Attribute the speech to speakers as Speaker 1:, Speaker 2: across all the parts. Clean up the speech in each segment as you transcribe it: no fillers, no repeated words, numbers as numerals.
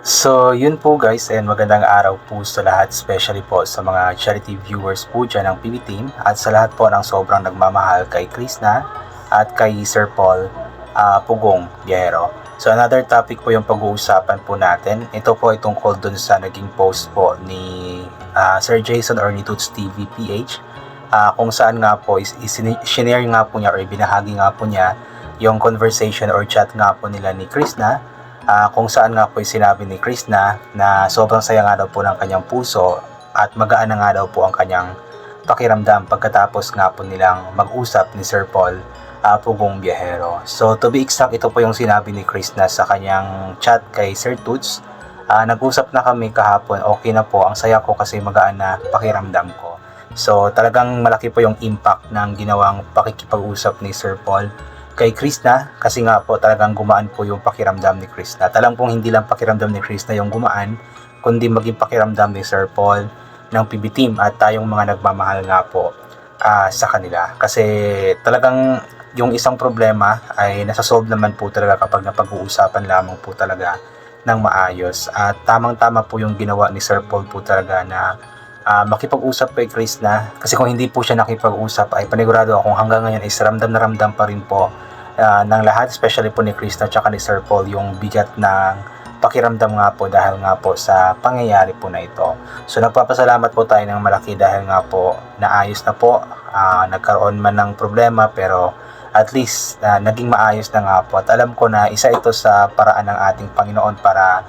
Speaker 1: So, yun po guys, and magandang araw po sa lahat, especially po sa mga charity viewers po dyan ng PB Team at sa lahat po ng sobrang nagmamahal kay Krishna at kay Sir Paul Pugong Biyahero. So, another topic po yung pag-uusapan po natin. Ito po ay tungkol dun sa naging post po ni Sir Jason or ni Toots TV PH, kung saan nga po sinare nga po niya or binahagi nga po niya yung conversation or chat nga po nila ni Krishna, kung saan nga po sinabi ni Krishna na sobrang saya nga daw po ng kanyang puso at magaan na nga daw po ang kanyang pakiramdam pagkatapos nga po nilang mag-usap ni Sir Paul Pugong Biyahero. So to be exact, ito po yung sinabi ni Krishna sa kanyang chat kay Sir Toots. Nag-usap na kami kahapon, okay na po, ang saya ko kasi magaan na pakiramdam ko. So talagang malaki po yung impact ng ginawang pakikipag-usap ni Sir Paul kay Krishna, kasi nga po talagang gumaan po yung pakiramdam ni Krishna. Talang pong hindi lang pakiramdam ni Krishna yung gumaan, kundi maging pakiramdam ni Sir Paul ng PB Team at tayong mga nagmamahal nga po sa kanila. Kasi talagang yung isang problema ay nasasolve naman po talaga kapag napag-uusapan lamang po talaga ng maayos. At tamang-tama po yung ginawa ni Sir Paul po talaga na makipag-usap kay Krishna, kasi kung hindi po siya nakipag-usap ay panigurado akong hanggang ngayon is ramdam na ramdam pa rin po ng lahat, especially po ni Krishna at ni Sir Paul, yung bigat ng pakiramdam nga po dahil nga po sa pangyayari po na ito. So nagpapasalamat po tayo ng malaki dahil nga po naayos na po, nagkaroon man ng problema pero at least naging maayos na nga po, at alam ko na isa ito sa paraan ng ating Panginoon para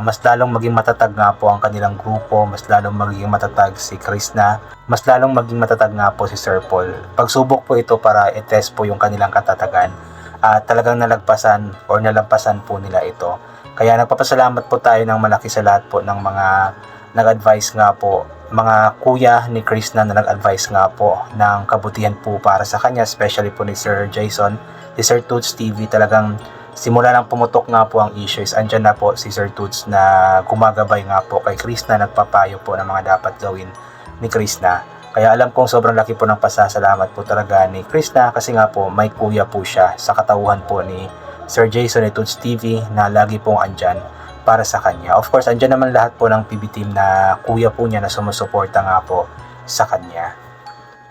Speaker 1: mas lalong maging matatag nga po ang kanilang grupo, mas lalong maging matatag si Krishna, mas lalong maging matatag nga po si Sir Paul. Pagsubok po ito para i-test po yung kanilang katatagan at talagang nalampasan po nila ito. Kaya nagpapasalamat po tayo ng malaki sa lahat po ng mga nag-advise nga po, mga kuya ni Krishna na nag-advise nga po ng kabutihan po para sa kanya, especially po ni Sir Jason, si Sir Toots TV. Talagang simula nang pumutok nga po ang issues, andyan na po si Sir Toots na gumagabay nga po kay Krishna, nagpapayo po ng mga dapat gawin ni Krishna. Kaya alam kong sobrang laki po ng pasasalamat po talaga ni Krishna, kasi nga po may kuya po siya sa katauhan po ni Sir Jason ni Toots TV na lagi pong andyan para sa kanya. Of course, andyan naman lahat po ng PB Team na kuya po niya na sumusuporta nga po sa kanya.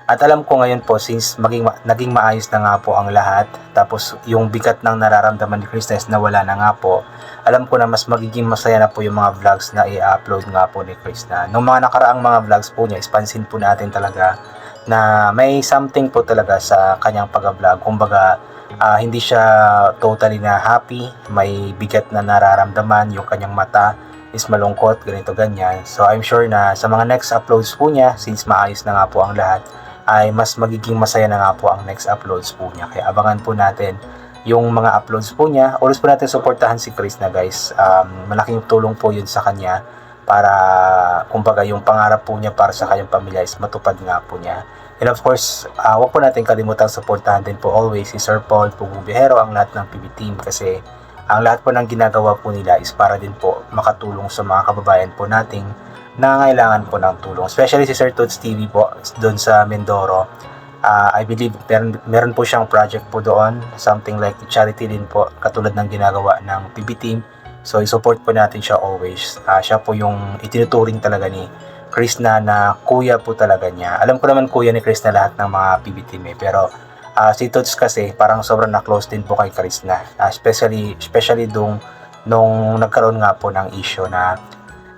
Speaker 1: At alam ko ngayon po, since naging maayos na nga po ang lahat, tapos yung bigat ng nararamdaman ni Krishna is nawala na nga po, alam ko na mas magiging masaya na po yung mga vlogs na i-upload nga po ni Krishna. Nung mga nakaraang mga vlogs po niya, ispansin po natin talaga na may something po talaga sa kanyang pag-vlog. Kumbaga, hindi siya totally na happy, may bigat na nararamdaman, yung kanyang mata is malungkot, ganito ganyan. So I'm sure na sa mga next uploads po niya, since maayos na nga po ang lahat, ay mas magiging masaya na nga po ang next uploads po niya. Kaya abangan po natin yung mga uploads po niya. Always po natin suportahan si Krishna guys. Malaking tulong po yun sa kanya para kumbaga yung pangarap po niya para sa kanyang pamilya is matupad nga po niya. And of course, huwag po natin kalimutang suportahan din po always si Sir Paul Pugong Biyahero, ang lahat ng PB Team, kasi ang lahat po ng ginagawa po nila is para din po makatulong sa mga kababayan po nating nangangailangan po ng tulong. Especially si Sir Toots TV po doon sa Mindoro. I believe meron po siyang project po doon, something like charity din po, katulad ng ginagawa ng PB Team. So i-support po natin siya always. Siya po yung itinuturing talaga ni Krishna na kuya po talaga niya. Alam ko naman kuya ni Krishna lahat ng mga PB Team pero si Toots kasi parang sobrang na-close din po kay Krishna. Especially nung nagkaroon nga po ng issue na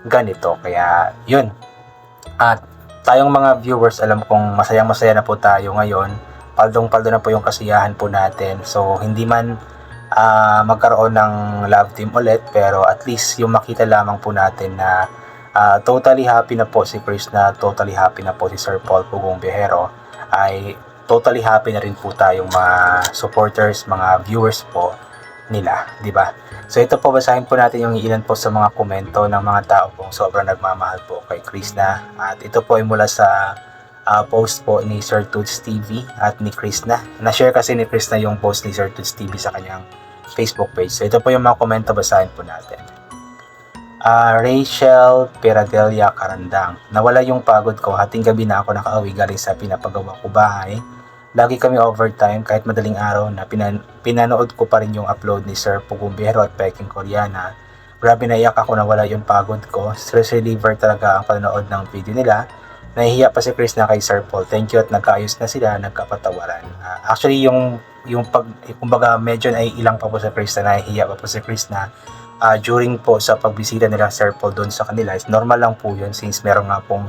Speaker 1: ganito. Kaya yun, at tayong mga viewers, alam kong masayang-masaya na po tayo ngayon, paldong-paldo na po yung kasiyahan po natin. So hindi man magkaroon ng love team ulit, pero at least yung makita lamang po natin na totally happy na po si Krishna, totally happy na po si Sir Paul Pugong Biyahero, ay totally happy na rin po tayong mga supporters, mga viewers po nila, di ba? So ito po, basahin po natin yung ilan po sa mga komento ng mga tao pong sobrang nagmamahal po kay Krishna. At ito po ay mula sa post po ni Sir Toots TV at ni Krishna. Na-share kasi ni Krishna yung post ni Sir Toots TV sa kanyang Facebook page. So ito po yung mga komento, basahin po natin. Rachel Peradelia Karandang: nawala yung pagod ko, hating gabi na ako nakauwi galing sa pinapagawa ko bahay. Lagi kami overtime kahit madaling araw na pinanood ko pa rin yung upload ni Sir Pugong Biyahero at Peking Koreana. Grabe naiyak ako na wala yung pagod ko. Stress reliever talaga ang panonood ng video nila. Nahihiya pa si Chris na kay Sir Paul. Thank you at nagkaayos na sila, nagkapatawaran. Actually, kumbaga medyo naiilang pa po si Chris na nahihiya pa po si Chris na during po sa pagbisita nila Sir Paul doon sa kanila. Is normal lang po yun since meron nga pong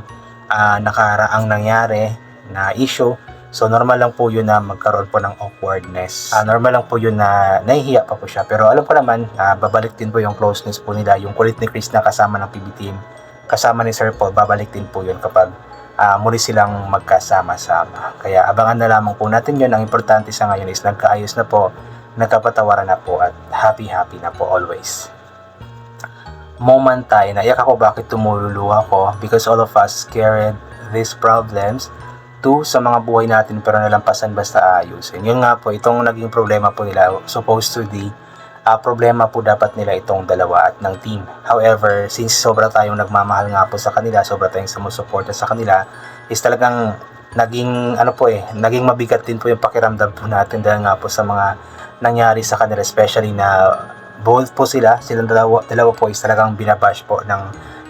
Speaker 1: nakaraang nangyari na issue. So normal lang po yun na magkaroon po ng awkwardness. Normal lang po yun na nahihiya pa po siya. Pero alam ko naman, babalik din po yung closeness po nila. Yung kulit ni Chris na kasama ng PB team, kasama ni Sir Paul, babalik din po yun kapag muli silang magkasama-sama. Kaya abangan na lamang po natin yun. Ang importante sa ngayon is nagkaayos na po, nagkapatawaran na po at happy-happy na po always. Moment tayo, naiyak ako bakit tumululuha ko because all of us carried these problems sa mga buhay natin pero nalampasan basta ayusin. Yun nga po, itong naging problema po nila, supposed to be problema po dapat nila itong dalawa at ng team. However, since sobra tayong nagmamahal nga po sa kanila, sobra tayong sumusuporta sa kanila, is talagang naging naging mabigat din po yung pakiramdam po natin dahil nga po sa mga nangyari sa kanila, especially na both po silang dalawa po is talagang binabash po ng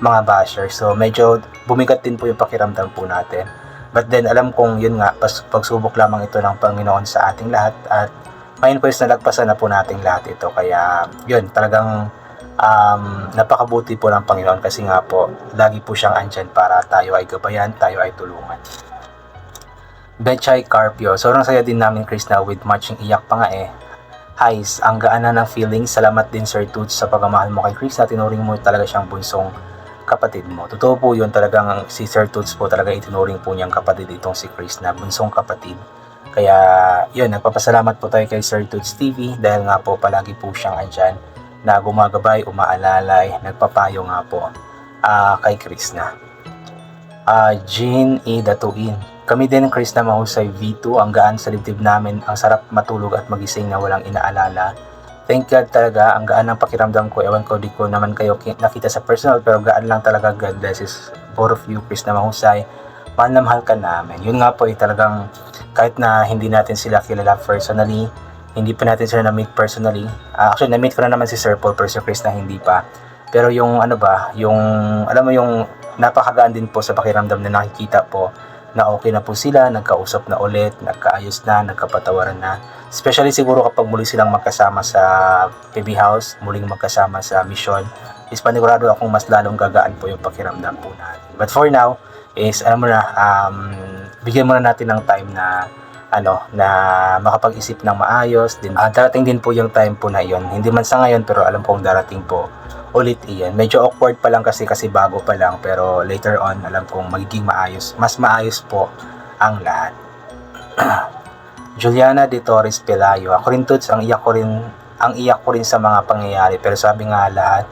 Speaker 1: mga bashers. So medyo bumigat din po yung pakiramdam po natin. But then alam kong yun nga, pagsubok lamang ito ng Panginoon sa ating lahat at ngayon po is nalagpasan na po nating lahat ito. Kaya yun, talagang napakabuti po ng Panginoon kasi nga po, lagi po siyang andyan para tayo ay gabayan, tayo ay tulungan. Betchay Carpio, sobrang saya din namin Chris na with matching iyak pa nga eh. Highs, ang gaan na ng feelings. Salamat din Sir Toots sa pagmamahal mo kay Chris na tinuring mo talaga siyang bunsong kapatid mo. Totoo po yun, talagang si Sir Toots po talaga itinuring po niyang kapatid itong si Chris na bunsong kapatid. Kaya yun, nagpapasalamat po tayo kay Sir Toots TV dahil nga po palagi po siyang andyan na gumagabay, umaalalay, nagpapayo nga po kay Chris na. Jean E. Datuin, kami din ng Chris na mahusay V2, ang gaan sa dibdib namin, ang sarap matulog at magising na walang inaalala. Thank God talaga, ang gaan ng pakiramdam ko. Ewan ko, di ko naman kayo nakita sa personal, pero gaan lang talaga. God bless both of you, Chris na mahusay. Mahal na mahal ka namin. Yun nga po, talagang kahit na hindi natin sila kilala personally, hindi pa natin sila na-meet personally. Actually, na-meet ko na naman si Sir Paul, pero si Chris na hindi pa. Pero yung alam mo yung napakagaan din po sa pakiramdam na nakikita po na okay na po sila, nagkausap na ulit, nagkaayos na, nagkapatawaran na. Especially siguro kapag muli silang magkasama sa PB House, muling magkasama sa mission, is panigurado akong mas lalong gagaan po yung pakiramdam po natin. But for now, is bigyan muna natin ng time na na makapag-isip ng maayos. Din darating din po yung time po na iyon. Hindi man sa ngayon pero alam kong darating po ulit iyan. Medyo awkward pa lang kasi bago pa lang, pero later on alam kong magiging maayos. Mas maayos po ang lahat. Juliana de Torres Pelayo, ako rin Toots, ang iyak ko rin sa mga pangyayari, pero sabi nga lahat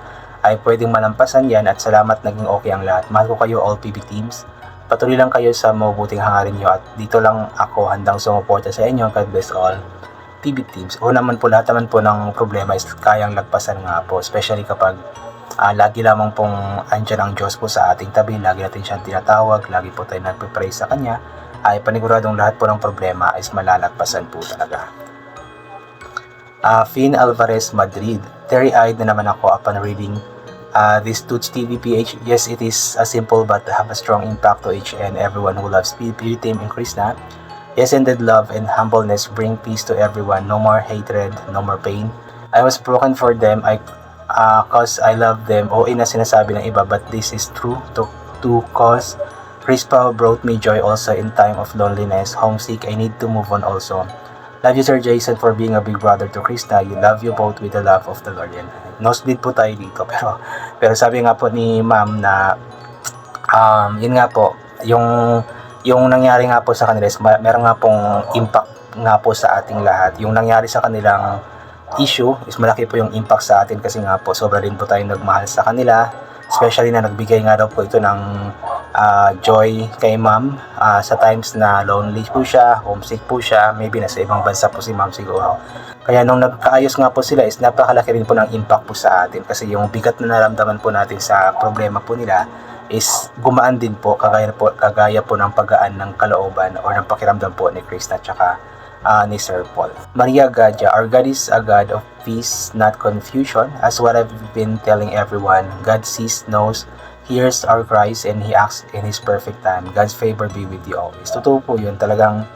Speaker 1: ay pwedeng malampasan yan at salamat naging okay ang lahat. Mahal ko kayo all PB teams. Patuloy lang kayo sa mabuting hangarin nyo at dito lang ako handang sumuporta sa inyo. God bless all PB teams. O naman po, lahat naman po ng problema is kayang lagpasan nga po, especially kapag lagi lamang pong andyan ang Diyos po sa ating tabi, lagi natin siyang tinatawag, lagi po tayo nagpipray sa Kanya, ay paniguradong lahat po ng problema is malalagpasan po talaga. Finn Alvarez Madrid, teary-eyed na naman ako upon reading this Toots TV PH. Yes, it is a simple but have a strong impact to each and everyone who loves PB team in Krishna. Yes, indeed, love and humbleness bring peace to everyone. No more hatred, no more pain. I was broken for them, cause I love them. O na sinasabi ng iba, but this is true to cause Crispa brought me joy also in time of loneliness, homesick. I need to move on also. Love you Sir Jason for being a big brother to Krista. You love you both with the love of the Lord. Yan. Nosebleed po tayo dito, pero sabi nga po ni ma'am na yun nga po, yung nangyari nga po sa kanila is meron nga pong impact nga po sa ating lahat. Yung nangyari sa kanilang issue is malaki po yung impact sa atin kasi nga po sobra din po tayong nagmahal sa kanila, especially na nagbigay nga daw po ito ng joy kay ma'am sa times na lonely po siya, homesick po siya, maybe nasa ibang bansa po si ma'am siguro. Kaya nung nagkaayos nga po sila is napakalaki rin po ng impact po sa atin kasi yung bigat na naramdaman po natin sa problema po nila is gumaan din po kagaya po ng paggaan ng kalooban o ng pakiramdam po ni Krista at saka ni Sir Paul. Maria Gadja, our God is a God of peace, not confusion. As what I've been telling everyone, God sees, knows, hears our cries, and He acts in His perfect time. God's favor be with you always. Totoo po yun, talagang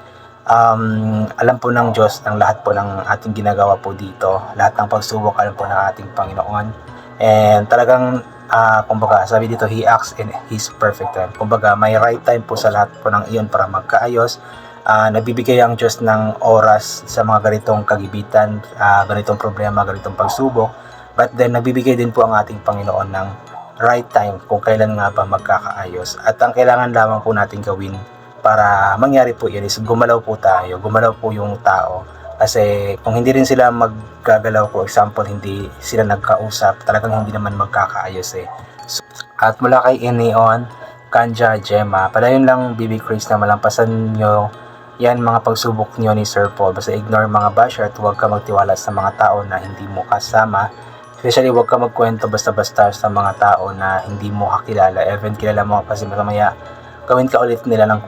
Speaker 1: alam po ng Diyos ang lahat po ng ating ginagawa po dito. Lahat ng pagsubok alam po ng ating Panginoon. And talagang kumbaga sabi dito, He acts in His perfect time. Kumbaga may right time po sa lahat po ng iyon para magkaayos. Nagbibigay ang Diyos ng oras sa mga ganitong kagibitan, ganitong problema, ganitong pagsubok. But then nagbibigay din po ang ating Panginoon ng right time kung kailan nga ba magkakaayos. At ang kailangan lamang po natin gawin para mangyari po yun is gumalaw po tayo, gumalaw po yung tao. Kasi kung hindi rin sila maggagalaw, for example, hindi sila nagkausap, talagang hindi naman magkakaayos eh. So, at mula kay Ineon, Kanja, Gemma, padayon lang BB Chris na malampasan nyo yan mga pagsubok nyo ni Sir Paul. Basta ignore mga basher at huwag ka magtiwala sa mga tao na hindi mo kasama. Especially huwag ka magkwento basta-basta sa mga tao na hindi mo kakilala. Even kilala mo kasi mamaya gawin ka ulit nila ng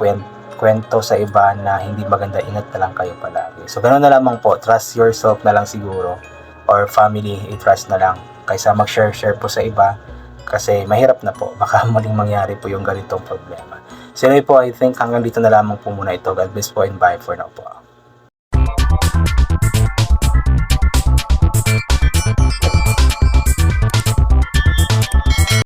Speaker 1: kwento sa iba na hindi maganda. Ingat na lang kayo palagi. So ganoon na lamang po. Trust yourself na lang siguro. Or family, i-trust na lang. Kaysa mag-share po sa iba. Kasi mahirap na po. Baka muling mangyari po yung ganitong problema. So anyway po, I think hanggang dito na lamang po muna ito. God bless po and bye for now po.